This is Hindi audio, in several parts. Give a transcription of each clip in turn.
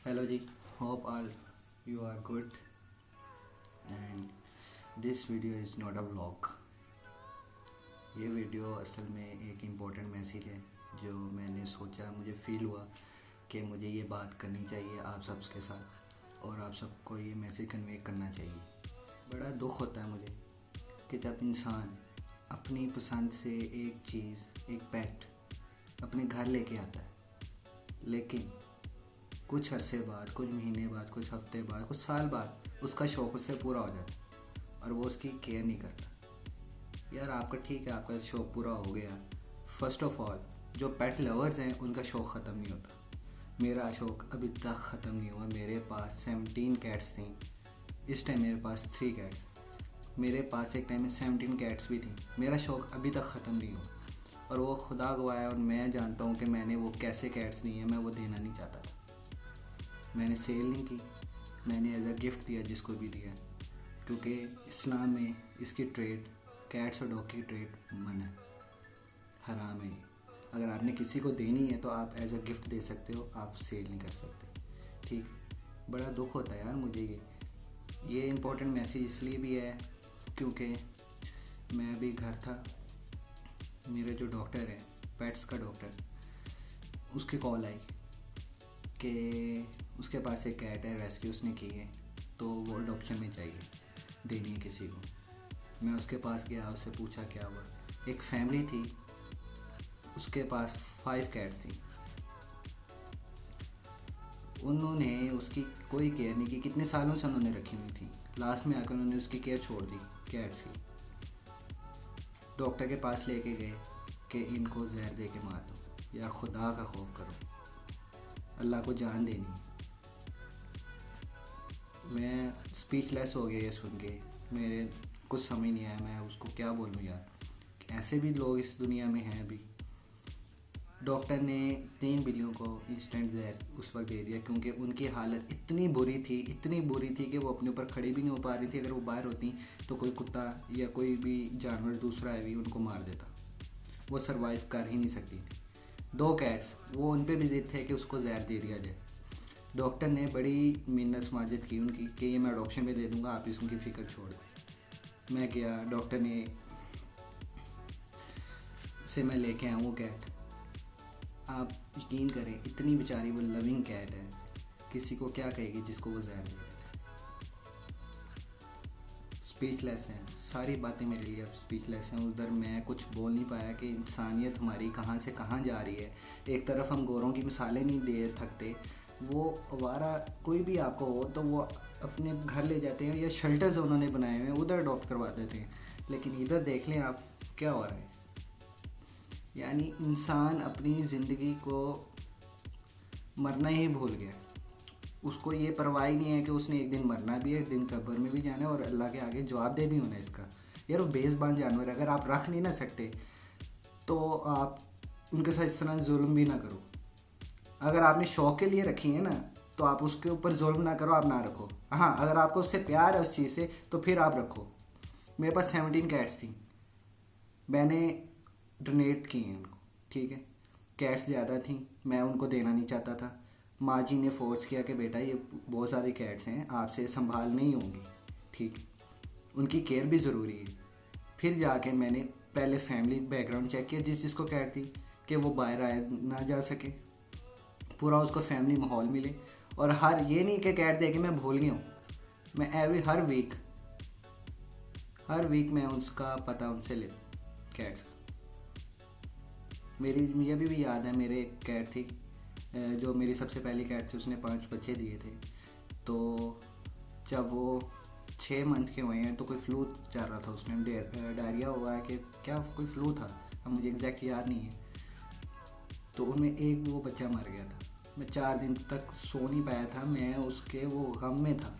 Hello ji, hope all you are good and this video is not a vlog. ये वीडियो असल में एक इम्पोर्टेंट मैसेज है जो मैंने सोचा, मुझे फील हुआ कि मुझे ये बात करनी चाहिए आप सबके साथ और आप सबको ये मैसेज कन्वे करना चाहिए। बड़ा दुख होता है मुझे कि जब इंसान अपनी पसंद से एक चीज़, एक पेट अपने घर लेके आता है, लेकिन कुछ अरसे बाद, कुछ महीने बाद, कुछ हफ्ते बाद, कुछ साल बाद उसका शौक़ उससे पूरा हो जाता है और वो उसकी केयर नहीं करता। यार आपका ठीक है, आपका शौक़ पूरा हो गया। फ़र्स्ट ऑफ़ ऑल जो पेट लवर्स हैं उनका शौक़ ख़त्म नहीं होता। मेरा शौक़ अभी तक ख़त्म नहीं हुआ। मेरे पास 17 कैट्स थी, इस टाइम मेरे पास 3 कैट्स। मेरे पास एक टाइम में 17 कैट्स भी थी। मेरा शौक़ अभी तक ख़त्म नहीं हुआ और वो खुदा गवाह है और मैं जानता हूँ कि मैंने वो कैसे कैट्स दी हैं। मैं वो देना नहीं चाहता था, मैंने सेल नहीं की, मैंने एज अ गिफ्ट दिया जिसको भी दिया, क्योंकि इस्लाम में इसकी ट्रेड, कैट्स और डॉग की ट्रेड मना है, हराम है। अगर आपने किसी को देनी है तो आप एज अ गिफ्ट दे सकते हो, आप सेल नहीं कर सकते। ठीक, बड़ा दुख होता है यार मुझे। ये इम्पोर्टेंट मैसेज इसलिए भी है क्योंकि मैं अभी घर था, मेरे जो डॉक्टर है, पेट्स का डॉक्टर, उसकी कॉल आई कि उसके पास एक कैट है, रेस्क्यू उसने की है, तो वो अडॉप्शन में चाहिए, देनी है किसी को। मैं उसके पास गया, उससे पूछा क्या हुआ। एक फैमिली थी, उसके पास 5 कैट्स थी। उन्होंने उसकी कोई केयर नहीं की, कितने सालों से उन्होंने रखी हुई थी। लास्ट में आकर उन्होंने उसकी केयर छोड़ दी कैट्स की। डॉक्टर के पास लेके गए कि इनको जहर दे के मार दो। यार खुदा का खौफ करो, अल्लाह को जान देनी है। मैं स्पीचलेस हो गया ये सुन के, मेरे कुछ समझ नहीं आया मैं उसको क्या बोलूँ यार। ऐसे भी लोग इस दुनिया में हैं अभी। डॉक्टर ने 3 बिल्लियों को इंस्टेंट जहर उस वक्त दे दिया क्योंकि उनकी हालत इतनी बुरी थी कि वो अपने ऊपर खड़ी भी नहीं हो पा रही थी। अगर वो बाहर होती तो कोई कुत्ता या कोई भी जानवर दूसरा है भी उनको मार देता, वो सर्वाइव कर ही नहीं सकती थी। 2 कैट्स, वो उन पर भी जिद थे कि उसको जहर दे दिया जाए। डॉक्टर ने बड़ी मिन्नत समाजत की उनकी कि ये मैं अडॉप्शन में दे दूँगा, आप इसकी फ़िक्र छोड़ दें। मैं गया, डॉक्टर ने से मैं लेके आया वो कैट। आप यकीन करें, इतनी बेचारी वो लविंग कैट है, किसी को क्या कहेगी जिसको वो जहर दे। स्पीचलेस हैं, सारी बातें मेरे लिए अब स्पीचलेस हैं। उधर मैं कुछ बोल नहीं पाया कि इंसानियत हमारी कहाँ से कहाँ जा रही है। एक तरफ हम गोरों की मिसालें नहीं दे थकते, वो आवारा कोई भी आपको हो तो वो अपने घर ले जाते हैं या शेल्टर्स उन्होंने बनाए हुए हैं उधर अडॉप्ट करवा देते हैं। लेकिन इधर देख लें आप क्या हो रहा है। यानी इंसान अपनी ज़िंदगी को मरना ही भूल गया। उसको ये परवाह ही नहीं है कि उसने एक दिन मरना भी है, एक दिन कब्र में भी जाना है और अल्लाह के आगे जवाबदेह भी होना है इसका। यार वो बेज़ुबान जानवर है, अगर आप रख नहीं ना सकते तो आप उनके साथ इस तरह जुल्म भी ना करो। अगर आपने शौक़ के लिए रखी है ना तो आप उसके ऊपर जुल्म ना करो, आप ना रखो। हाँ, अगर आपको उससे प्यार है उस चीज़ से तो फिर आप रखो। मेरे पास 17 कैट्स थी, मैंने डोनेट की हैं उनको। ठीक है, कैट्स ज़्यादा थी, मैं उनको देना नहीं चाहता था। माँ जी ने फोर्स किया कि बेटा ये बहुत सारी कैट्स हैं, आपसे संभाल नहीं होंगी। ठीक, उनकी केयर भी ज़रूरी है। फिर जाके मैंने पहले फैमिली बैकग्राउंड चेक किया जिसको कैट थी, कि वो बाहर आए ना जा सके, पूरा उसको फैमिली माहौल मिले। और हर ये नहीं कि कैट दे के मैं भूल गया हूँ, मैं हर वीक मैं उसका पता उनसे ले कैट्स। मुझे अभी भी याद है, मेरे एक कैट थी जो मेरी सबसे पहली कैट थी, उसने 5 बच्चे दिए थे। तो जब वो 6 मंथ के हुए हैं तो कोई फ्लू चल रहा था, उसने डायरिया हुआ है कि क्या, कोई फ्लू था, अब मुझे एग्जैक्ट याद नहीं है। तो उनमें एक वो बच्चा मर गया था। मैं 4 दिन तक सो नहीं पाया था, मैं उसके वो गम में था।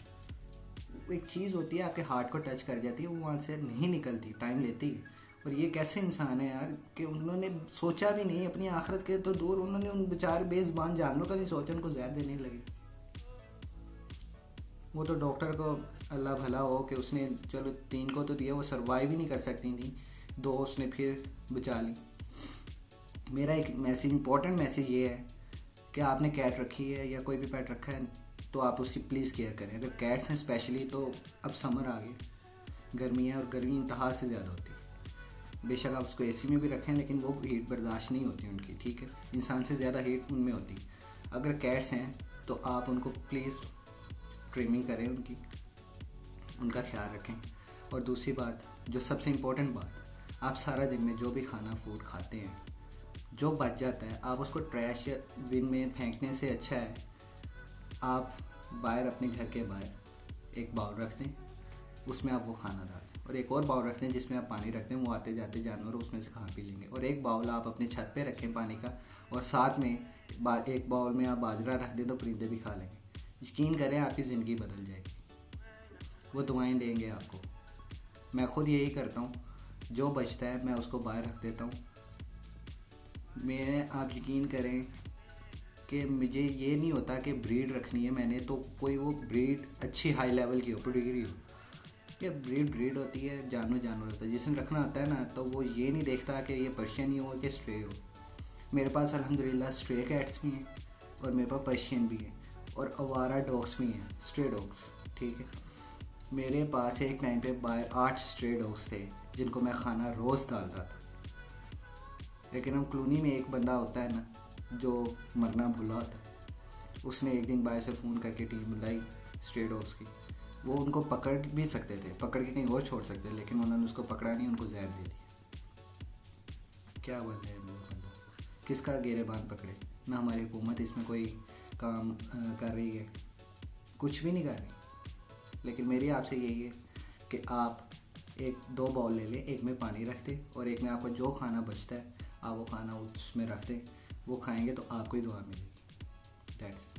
एक चीज़ होती है आपके हार्ट को टच कर जाती है, वो वहाँ से नहीं निकलती, टाइम लेती है। और ये कैसे इंसान है यार कि उन्होंने सोचा भी नहीं, अपनी आखिरत के तो दूर, उन्होंने उन बेचारे बेज़ुबान जानवरों का नहीं सोचा, उनको जहर देने लगे। वो तो डॉक्टर को अल्लाह भला हो कि उसने चलो 3 को तो दिया, वो सर्वाइव ही नहीं कर सकती थी, 2 उसने फिर बचा ली। मेरा एक मैसेज, इंपॉर्टेंट मैसेज ये है कि आपने कैट रखी है या कोई भी पेट रखा है तो आप उसकी प्लीज़ केयर करें। अगर कैट्स हैं स्पेशली, तो अब समर आ गया, गर्मी है और गर्मी इंतहा से ज़्यादा होती है। बेशक आप उसको एसी में भी रखें लेकिन वो हीट बर्दाश्त नहीं होती उनकी, ठीक है। इंसान से ज़्यादा हीट उनमें होती। अगर कैट्स हैं तो आप उनको प्लीज़ ट्रिमिंग करें, उनका ख्याल रखें। और दूसरी बात, जो सबसे इम्पोर्टेंट बात, आप सारा दिन में जो भी खाना फूड खाते हैं, जो बच जाता है आप उसको ट्रैश या बिन में फेंकने से अच्छा है आप बाहर अपने घर के बाहर एक बाउल रख दें, उसमें आप वो खाना डाल दें, और एक और बाउल रख दें जिसमें आप पानी रख दें, वो आते जाते जानवर उसमें से खा पी लेंगे। और एक बाउल आप अपने छत पे रखें पानी का, और साथ में एक बाउल में आप बाजरा रख दें तो परिंदे भी खा लेंगे। यकीन करें आपकी ज़िंदगी बदल जाएगी, वो दुआएं देंगे आपको। मैं खुद यही करता हूँ, जो बचता है मैं उसको बाहर रख देता हूँ। आप यकीन करें कि मुझे ये नहीं होता कि ब्रीड रखनी है मैंने तो कोई वो ब्रीड अच्छी हाई लेवल की हो, पेडिग्री हो। ये ब्रीड होती है, जानवर होता है। जिसने रखना होता है ना, तो वो ये नहीं देखता कि ये पर्शियन ही हो कि स्ट्रे हो। मेरे पास अल्हम्दुलिल्लाह स्ट्रे कैट्स भी हैं और मेरे पास पर्शियन भी हैं और आवारा डॉग्स भी हैं, स्ट्रे डॉग्स, ठीक है। मेरे पास एक टाइम पे 8 स्ट्रे डॉग्स थे जिनको मैं खाना रोज़ डालता था। लेकिन हम कॉलोनी में एक बंदा होता है ना जो मरना भूला होता है, उसने एक दिन बाहर से फ़ोन करके टीम बुलाई स्ट्रे डॉग्स की। वो उनको पकड़ भी सकते थे, पकड़ के कहीं और छोड़ सकते थे, लेकिन उन्होंने उसको पकड़ा नहीं, उनको जहर दे दिया। क्या हुआ जहर बंदा, किसका गिरेबान पकड़े ना। हमारी हुकूमत इसमें कोई काम कर रही है, कुछ भी नहीं कर रही। लेकिन मेरी आपसे यही है कि आप 2 बाउल ले लें, एक में पानी रख दें और एक में आपका जो खाना बचता है आप वो खाना उसमें रख दें। वो खाएंगे तो आपको ही दुआ मिलेगी। दैट्स